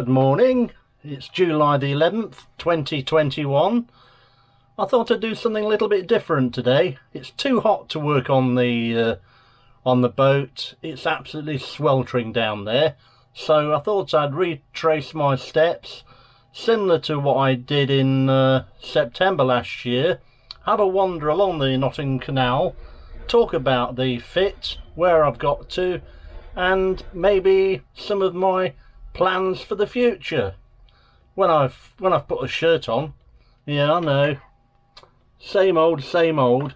Good morning, it's July the 11th 2021. I thought I'd do something a little bit different today. It's too hot to work on the boat. It's absolutely sweltering down there, so I thought I'd retrace my steps similar to what I did in September last year. Have a wander along the Nottingham Canal, talk about the fit, where I've got to, and maybe some of my plans for the future. When I've put a shirt on, yeah, I know, same old, same old.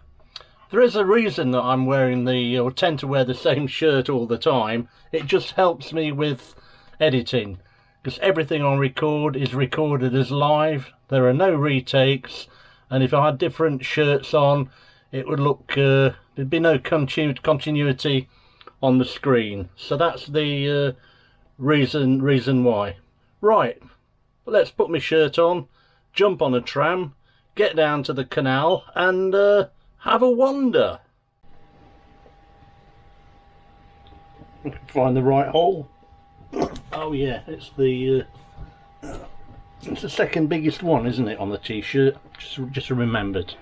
There is a reason that I'm wearing or tend to wear the same shirt all the time. It just helps me with editing, because everything I record is recorded as live. There are no retakes, and if I had different shirts on, it would look, there'd be no continuity on the screen. So that's the reason why. Right, let's put my shirt on, jump on a tram, get down to the canal, and have a wander. Find the right hole. Oh yeah, it's the second biggest one, isn't it, on the t-shirt? Just remembered.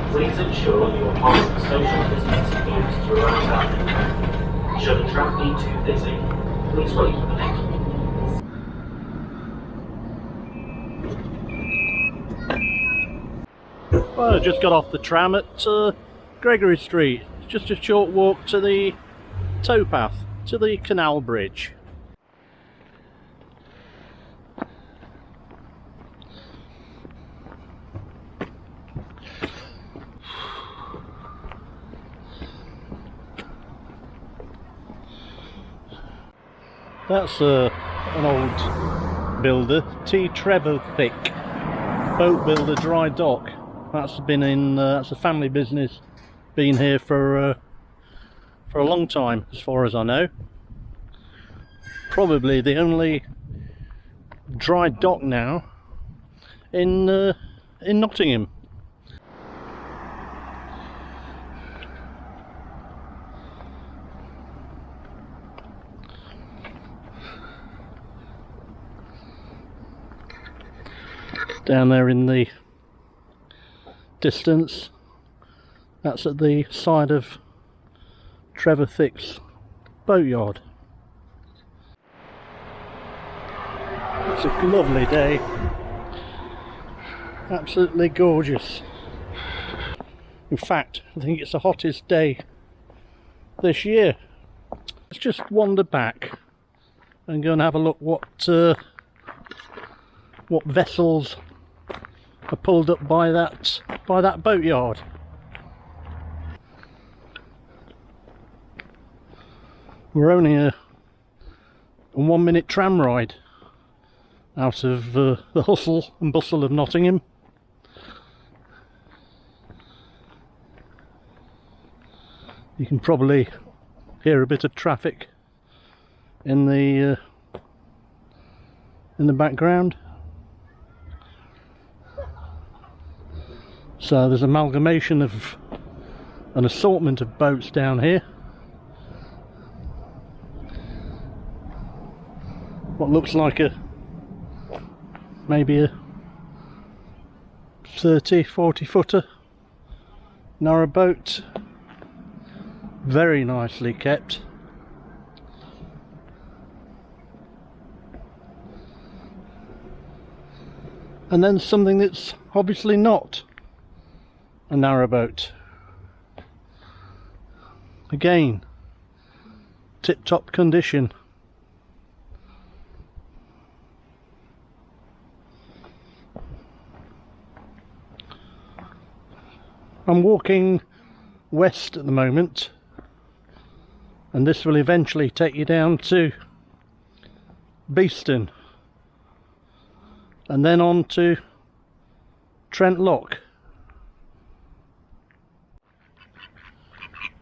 Please ensure you are following social distancing rules throughout our. Should a tram be too busy, please wait for the next one. Well, I just got off the tram at Gregory Street. It's just a short walk to the towpath, to the canal bridge. That's an old builder, T. Trevor Thick, boat builder, dry dock. That's been in, that's a family business, been here for a long time, as far as I know. Probably the only dry dock now in Nottingham. Down there in the distance, that's at the side of Trevor Thick's boatyard. It's a lovely day, absolutely gorgeous. In fact, I think it's the hottest day this year. Let's just wander back and go and have a look what vessels are pulled up by that boatyard. We're only a 1 minute tram ride out of the hustle and bustle of Nottingham. You can probably hear a bit of traffic in the background. So there's an amalgamation of an assortment of boats down here. What looks like maybe a 30-40 footer narrowboat, very nicely kept. And then something that's obviously not a narrowboat. Again, tip-top condition. I'm walking west at the moment, and this will eventually take you down to Beeston and then on to Trent Lock.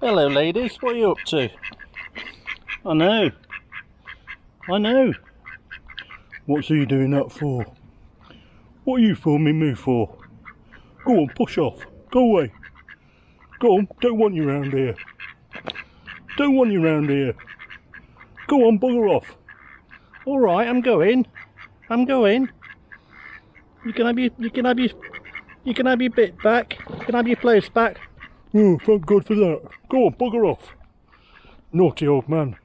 Hello ladies, what are you up to? I know. What's he doing that for? What are you filming me for? Go on, push off. Go away. Go on, don't want you round here. Don't want you round here. Go on, bugger off. All right, I'm going. You can have your bit back. You can have your place back. Oh, thank God for that. Go on, bugger off. Naughty old man.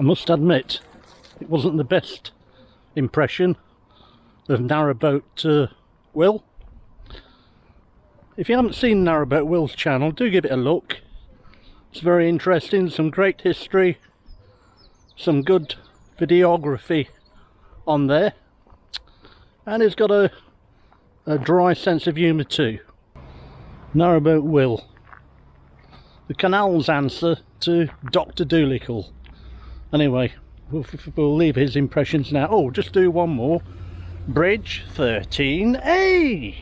I must admit, it wasn't the best impression of Narrowboat Will. If you haven't seen Narrowboat Will's channel, do give it a look. It's very interesting, some great history, some good videography on there, and it's got a dry sense of humour too. Narrowboat Will, the canal's answer to Dr. Dolittle. Anyway, we'll leave his impressions now. Oh, just do one more. Bridge 13A.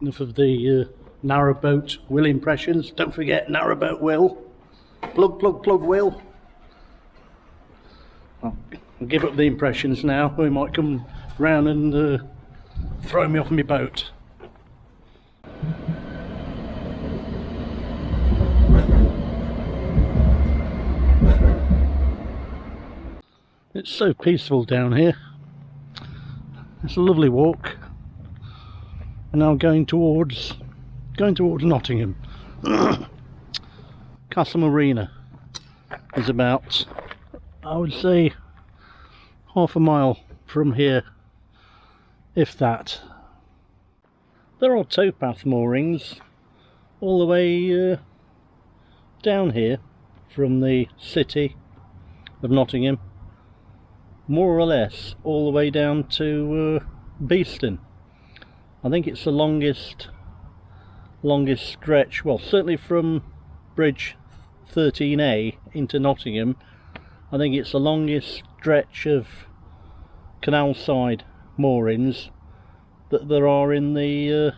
Enough of the Narrowboat Will impressions. Don't forget Narrowboat Will. Plug, plug, plug Will. I'll give up the impressions now. He might come round and throw me off my boat. It's so peaceful down here. It's a lovely walk. And now going towards Nottingham. Castle Marina is about, I would say, half a mile from here, if that. There are towpath moorings all the way down here from the city of Nottingham, more or less all the way down to Beeston. I think it's the longest stretch, well, certainly from Bridge 13A into Nottingham. I think it's the longest stretch of canal side moorings that there are in the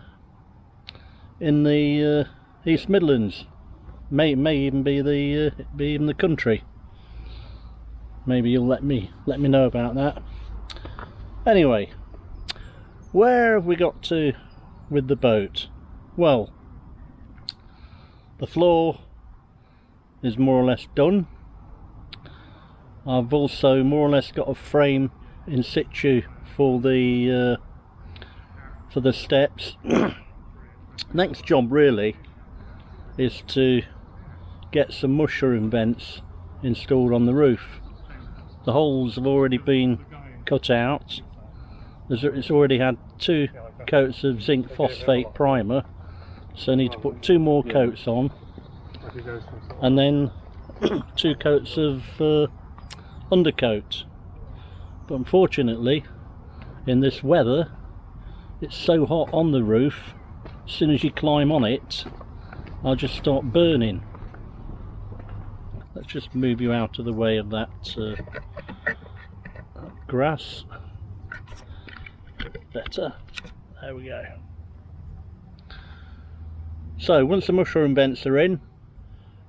East Midlands. May even be the country. Maybe you'll let me know about that. Anyway, where have we got to with the boat? Well, the floor is more or less done. I've also more or less got a frame in situ for the steps. Next job really is to get some mushroom vents installed on the roof. The holes have already been cut out. It's already had 2 coats of zinc phosphate primer, so I need to put 2 more coats on, and then 2 coats of undercoat. But unfortunately, in this weather, it's so hot on the roof, as soon as you climb on it, I'll just start burning. Let's just move you out of the way of that grass. Better. There we go. So once the mushroom vents are in,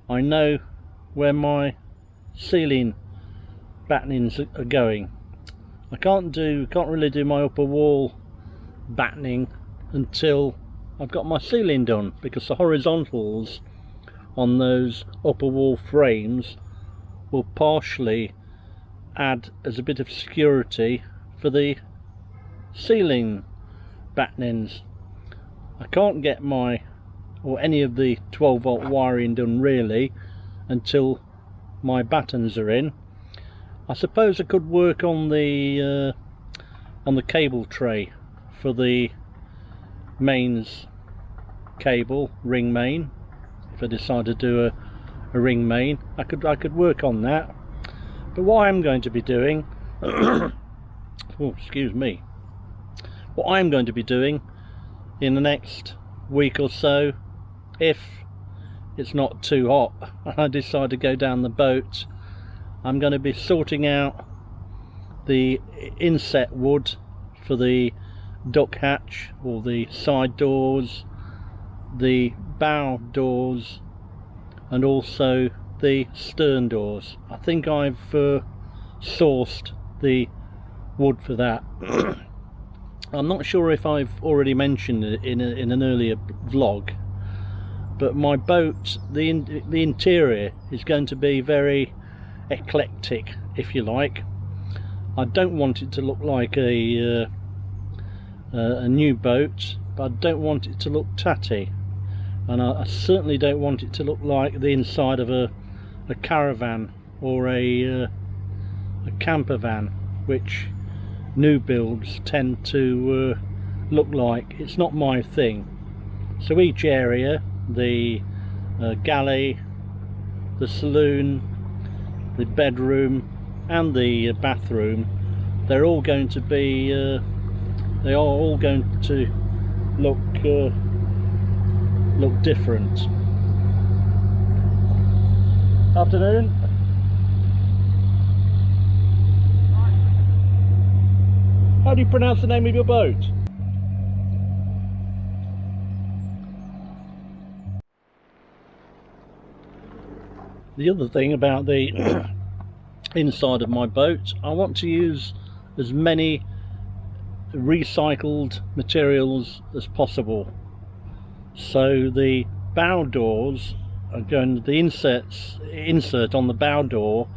I know where my ceiling battenings are going. I can't really do my upper wall battening until I've got my ceiling done, because the horizontals on those upper wall frames will partially add as a bit of security for the ceiling battenings. I can't get my or any of the 12-volt wiring done really until my battens are in. I suppose I could work on the cable tray for the mains cable, ring main. If I decide to do a ring main, I could work on that. But what I'm going to be doing oh, excuse me, what I'm going to be doing in the next week or so, if it's not too hot and I decide to go down the boat, I'm going to be sorting out the inset wood for the duck hatch or the side doors, the bow doors, and also the stern doors. I think I've sourced the wood for that. I'm not sure if I've already mentioned it in an earlier vlog, but my boat, the interior is going to be very eclectic, if you like. I don't want it to look like a new boat, but I don't want it to look tatty, and I certainly don't want it to look like the inside of a caravan or a camper van, which new builds tend to look like. It's not my thing. So each area, the galley, the saloon, the bedroom and the bathroom, they're all going to be they are all going to look different. Afternoon. How do you pronounce the name of your boat? The other thing about the inside of my boat, I want to use as many recycled materials as possible. So the bow doors are going, the insert on the bow door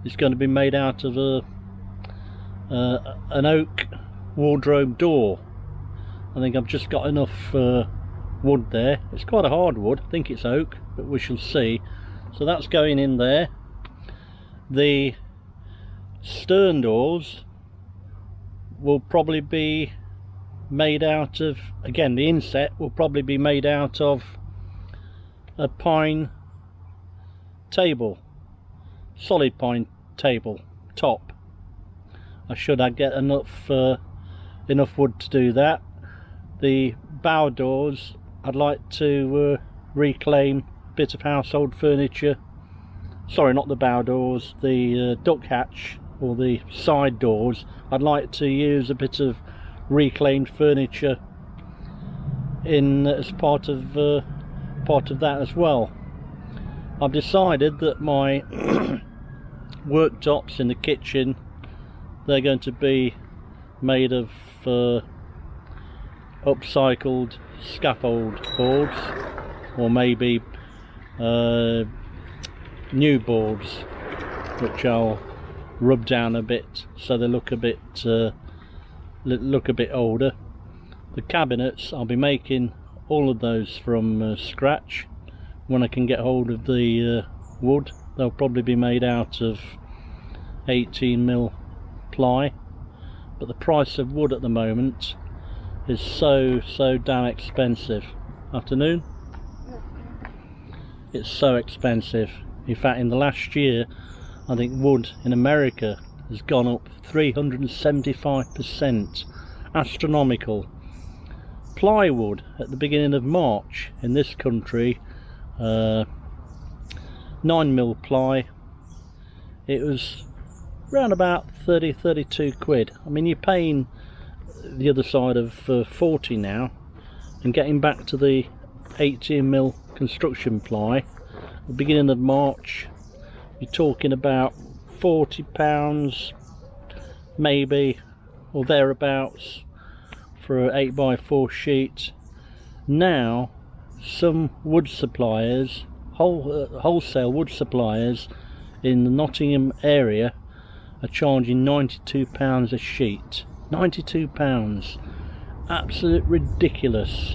is going to be made out of an oak wardrobe door. I think I've just got enough wood there. It's quite a hard wood, I think it's oak, but we shall see. So that's going in there. The stern doors will probably be made out of, again, the inset will probably be made out of a pine table, solid pine table top. I should get enough wood to do that. The bow doors, I'd like to reclaim a bit of household furniture. Sorry, not the bow doors, the duck hatch or the side doors. I'd like to use a bit of reclaimed furniture in as part of that as well. I've decided that my worktops in the kitchen, they're going to be made of upcycled scaffold boards, or maybe new boards, which I'll rub down a bit so they look a bit older. The cabinets, I'll be making all of those from scratch. When I can get hold of the wood, they'll probably be made out of 18mm ply, but the price of wood at the moment is so damn expensive. Afternoon. It's so expensive. In fact, in the last year, I think wood in America has gone up 375%. Astronomical. Plywood at the beginning of March in this country, 9mm ply, it was around about 32 quid. I mean, you're paying the other side of 40 now, and getting back to the 18mm construction ply, at the beginning of March, you're talking about £40 maybe, or thereabouts, for an 8x4 sheet. Now some wood suppliers, wholesale wood suppliers in the Nottingham area, are charging £92 a sheet. £92, absolute ridiculous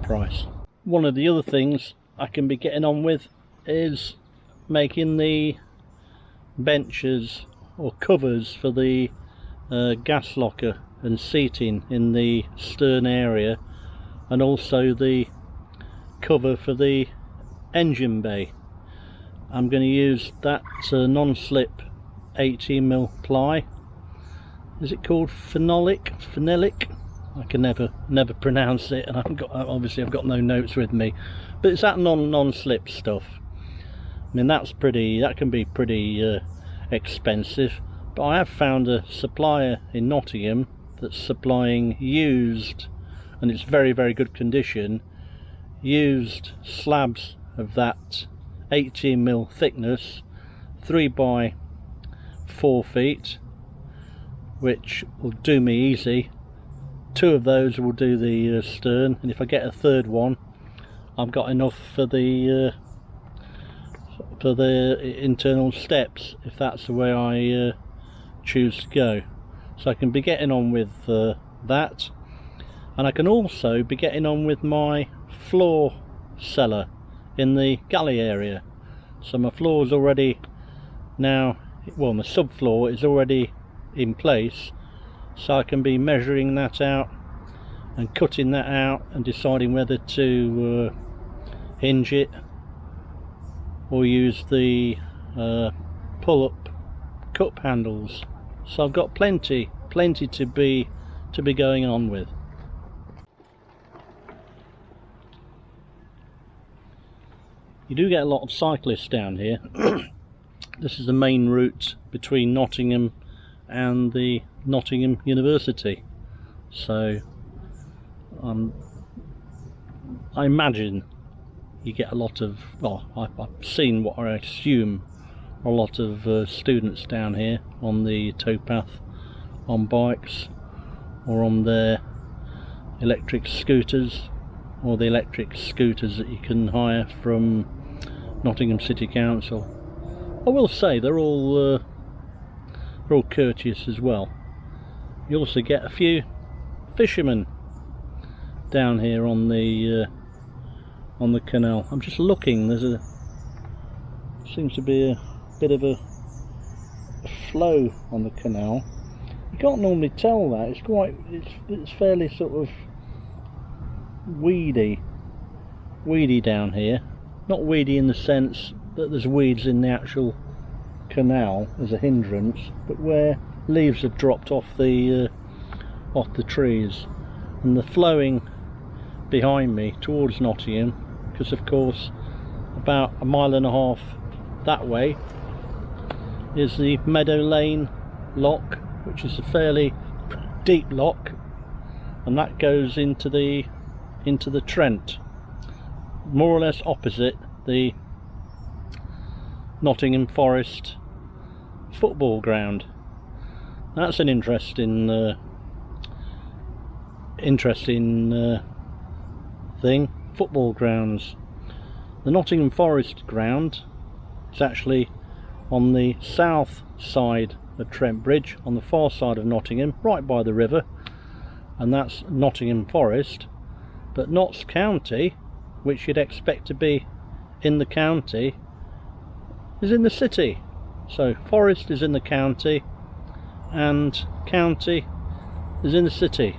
price. One of the other things I can be getting on with is making the benches or covers for the gas locker and seating in the stern area, and also the cover for the engine bay. I'm going to use that non-slip 18mm ply. Is it called phenolic? I can never pronounce it, and obviously I've got no notes with me, but it's that non-slip stuff. I mean, that can be pretty expensive, but I have found a supplier in Nottingham that's supplying used, and it's very good condition, used slabs of that 18mm thickness, 3 by 4 feet, which will do me easy. 2 of those will do the stern, and if I get a 3rd one, I've got enough for the internal steps, if that's the way I choose to go. So I can be getting on with that, and I can also be getting on with my floor cellar in the galley area. So my floor is already now, well, my subfloor is already in place, so I can be measuring that out and cutting that out and deciding whether to hinge it or use the pull-up cup handles. So I've got plenty to be going on with. You do get a lot of cyclists down here. This is the main route between Nottingham and the Nottingham University, so I imagine you get a lot of, well, I've seen what I assume are a lot of students down here on the towpath, on bikes or on their electric scooters, or the electric scooters that you can hire from Nottingham City Council. I will say they're all courteous as well. You also get a few fishermen down here on the canal. I'm just looking. Seems to be a bit of a flow on the canal. You can't normally tell that. It's fairly sort of weedy down here. Not weedy in the sense that there's weeds in the actual canal as a hindrance, but where leaves have dropped off the trees, and the flowing behind me towards Nottingham, because of course about 1.5 miles that way is the Meadow Lane lock, which is a fairly deep lock, and that goes into the Trent, more or less opposite the Nottingham Forest football ground. That's an interesting thing. Football grounds. The Nottingham Forest ground is actually on the south side of Trent Bridge, on the far side of Nottingham, right by the river, and that's Nottingham Forest. But Notts County, which you'd expect to be in the county, is in the city. So Forest is in the county and county is in the city.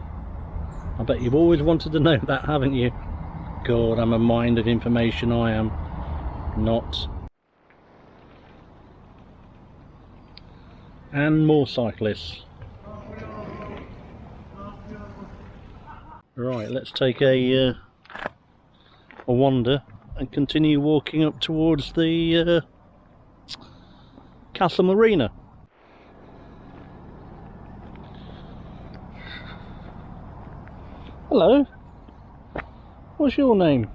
I bet you've always wanted to know that, haven't you? God, I'm a mind of information, I am not. And more cyclists. Right, let's take a wander and continue walking up towards the Castle Marina. Hello, what's your name?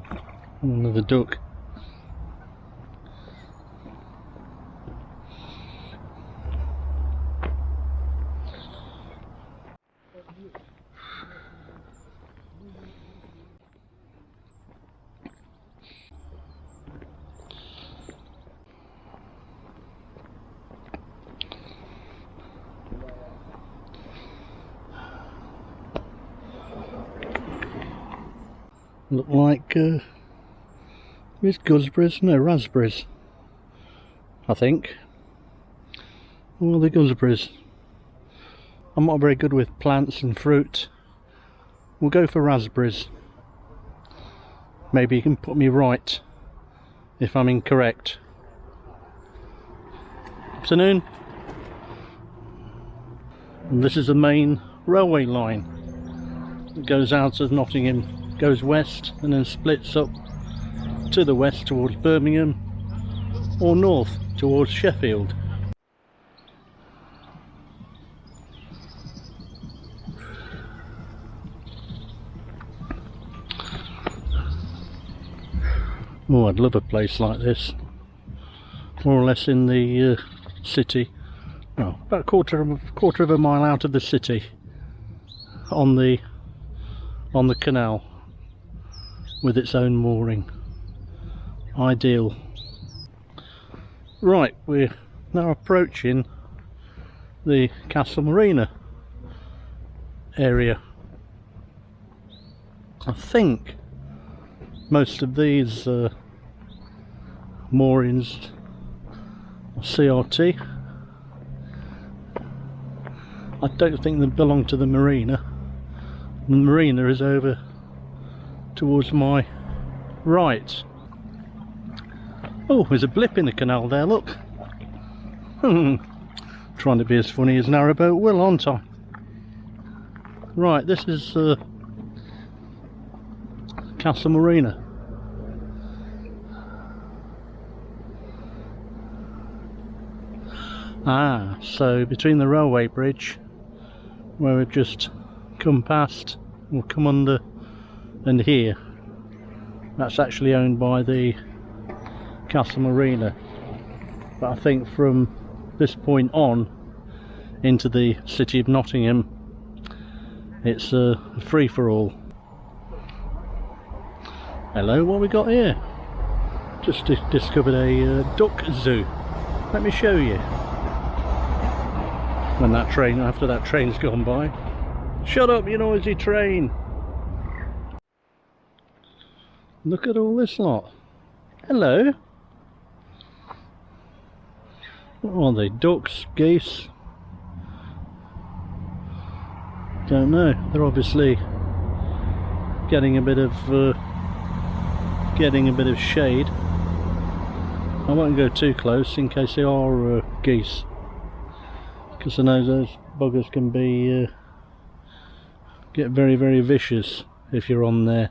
Another duck. Look like it's gooseberries, no, raspberries, I think. Oh, the gooseberries. I'm not very good with plants and fruit. We'll go for raspberries. Maybe you can put me right if I'm incorrect. Afternoon. And this is the main railway line that goes out of Nottingham, goes west and then splits up to the west towards Birmingham or north towards Sheffield. Oh, I'd love a place like this, more or less in the city, well, about quarter of a mile out of the city, on the canal, with its own mooring. Ideal. Right, we're now approaching the Castle Marina area. I think most of these moorings are CRT. I don't think they belong to the marina. The marina is over towards my right. Oh, there's a blip in the canal there, look. Trying to be as funny as Narrowboat Will, aren't I? Right, this is Castle Marina. Ah, so between the railway bridge, where we've just come past, or come under, and here, that's actually owned by the Castle Marina. But I think from this point on into the city of Nottingham, it's a free-for-all. Hello, what we got here? Just discovered a duck zoo. Let me show you. When that train, after that train's gone by. Shut up, you noisy train! Look at all this lot. Hello. What are they? Ducks? Geese? Don't know. They're obviously getting a bit of shade. I won't go too close in case they are geese, because I know those buggers can be get very, very vicious if you're on their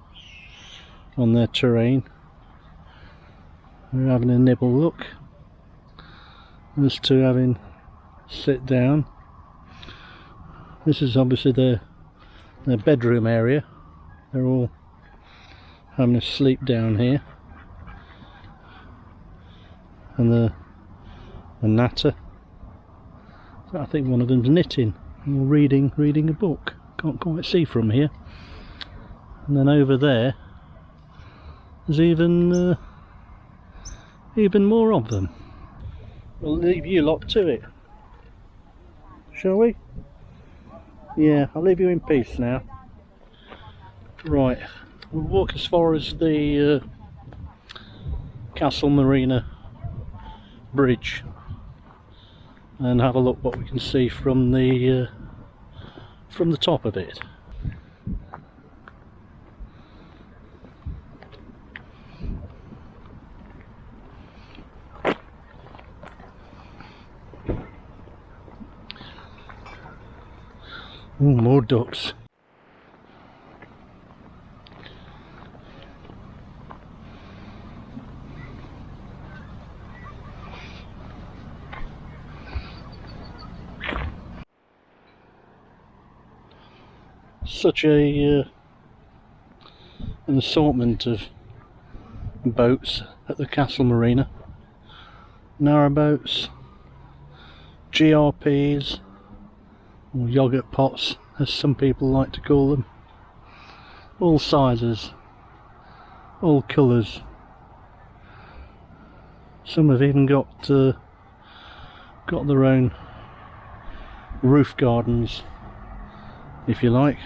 terrain. We're having a nibble. Look, there's two having sit down. This is obviously their bedroom area. They're all having a sleep down here. And the natter, I think one of them's knitting or reading a book. Can't quite see from here. And then over there, there's even more of them. We'll leave you lot to it, shall we? Yeah, I'll leave you in peace now. Right, we'll walk as far as the Castle Marina bridge and have a look what we can see from the top of it. Oh, more ducks. Such an assortment of boats at the Castle Marina. Narrowboats, GRPs, or yoghurt pots as some people like to call them. All sizes, all colours. Some have even got their own roof gardens, if you like.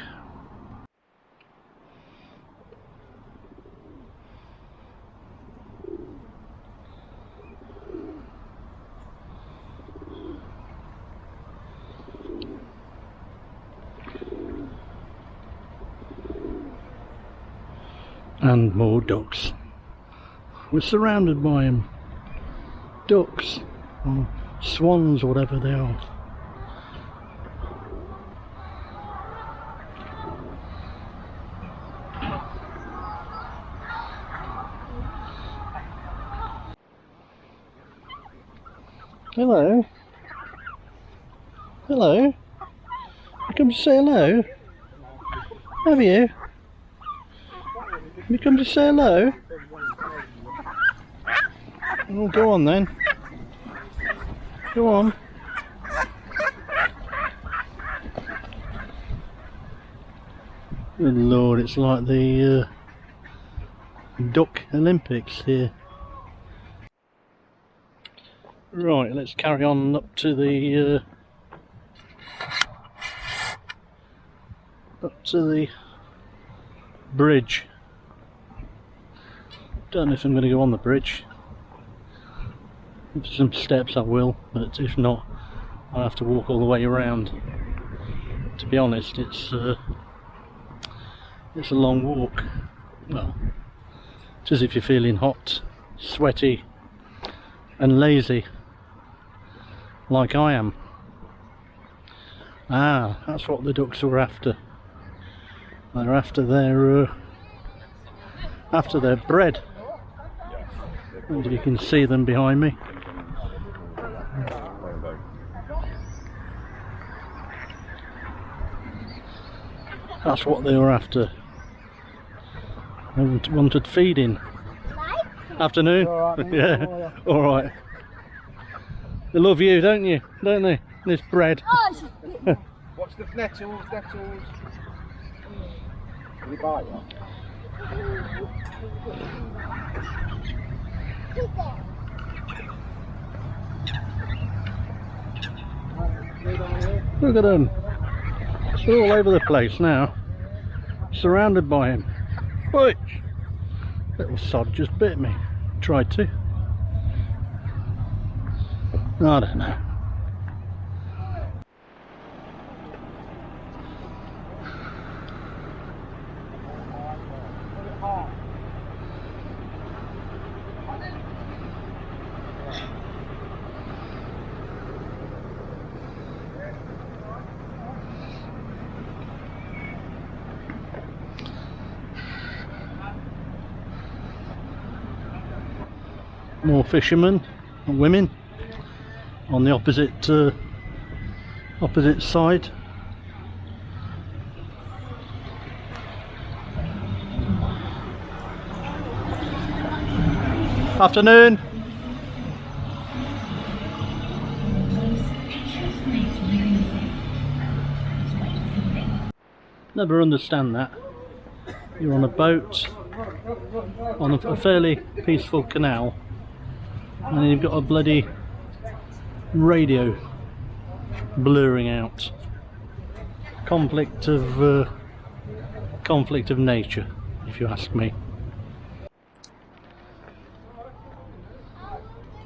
And more ducks. We're surrounded by them. Ducks, or swans, whatever they are. Hello. Hello. You come to say hello? Have you? You come to say hello? Oh, go on then. Go on. Good Lord, it's like the Duck Olympics here. Right, let's carry on up to the bridge. Don't know if I'm going to go on the bridge. If there's some steps I will, but if not, I'll have to walk all the way around. To be honest, it's a long walk. Well, it's as if you're feeling hot, sweaty and lazy, like I am. Ah, that's what the ducks were after. They're after their bread. And you can see them behind me. That's what they were after. They wanted feeding. Afternoon? Yeah, alright. They love you, don't you? Don't they? This bread. What's the nettles? Will you bite you? Look at them. They're all over the place now. Surrounded by him. Oi! Little sod just bit me. Tried to. I don't know. More fishermen and women on the opposite side. Afternoon. Never understand that. You're on a boat on a fairly peaceful canal, and you've got a bloody radio blurring out. Conflict of nature, if you ask me.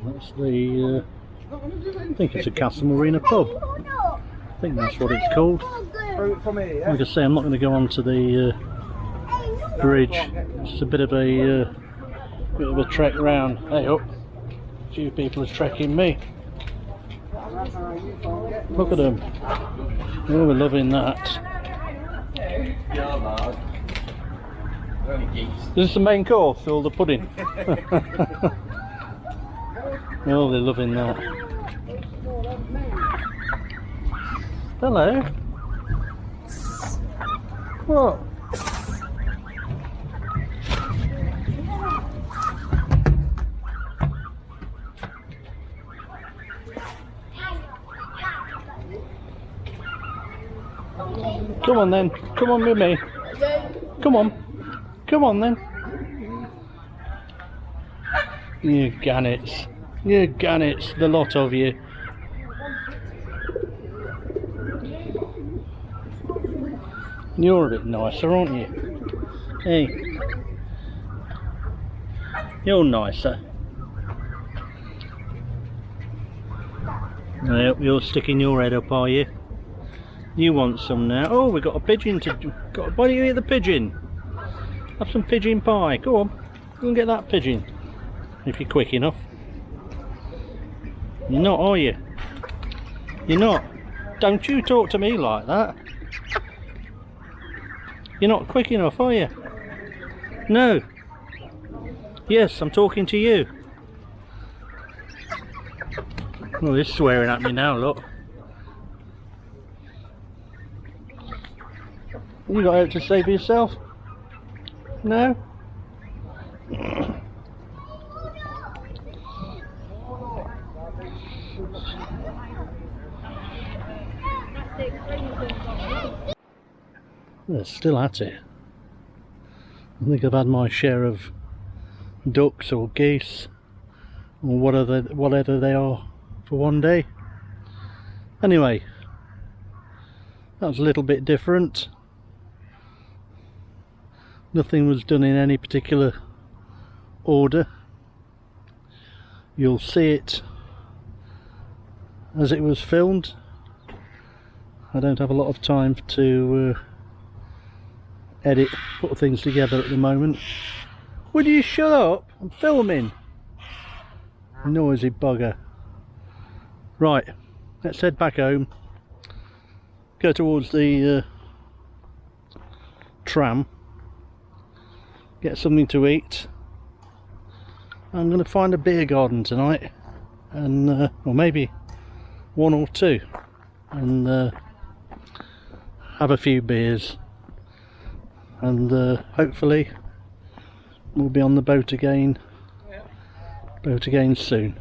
That's the I think it's a Castle Marina pub. I think that's what it's called. Like I say, I'm not going to go onto the bridge. It's a bit of a trek round. Hey up. A few people are trekking me. Look at them. Oh, we're loving that. Is this the main course or the pudding? Oh, they're loving that. Hello. What? Come on then, come on with me. Come on then. You gannets, the lot of you. You're a bit nicer, aren't you? Hey, you're nicer. Well, you're sticking your head up, are you? You want some now? Oh, we've got a pigeon to... Why don't you eat the pigeon? Have some pigeon pie. Go on. Go and get that pigeon. If you're quick enough. You're not, are you? You're not. Don't you talk to me like that. You're not quick enough, are you? No. Yes, I'm talking to you. Oh, he's swearing at me now, look. You got out to say for yourself? No? They're still at it. I think I've had my share of ducks or geese or whatever they are for one day. Anyway, that was a little bit different. Nothing was done in any particular order. You'll see it as it was filmed. I don't have a lot of time to edit, put things together at the moment. Would you shut up? I'm filming. Noisy bugger. Right, let's head back home. Go towards the tram. Get something to eat. I'm going to find a beer garden tonight, and or maybe one or two, and have a few beers, and hopefully we'll be on the boat again soon.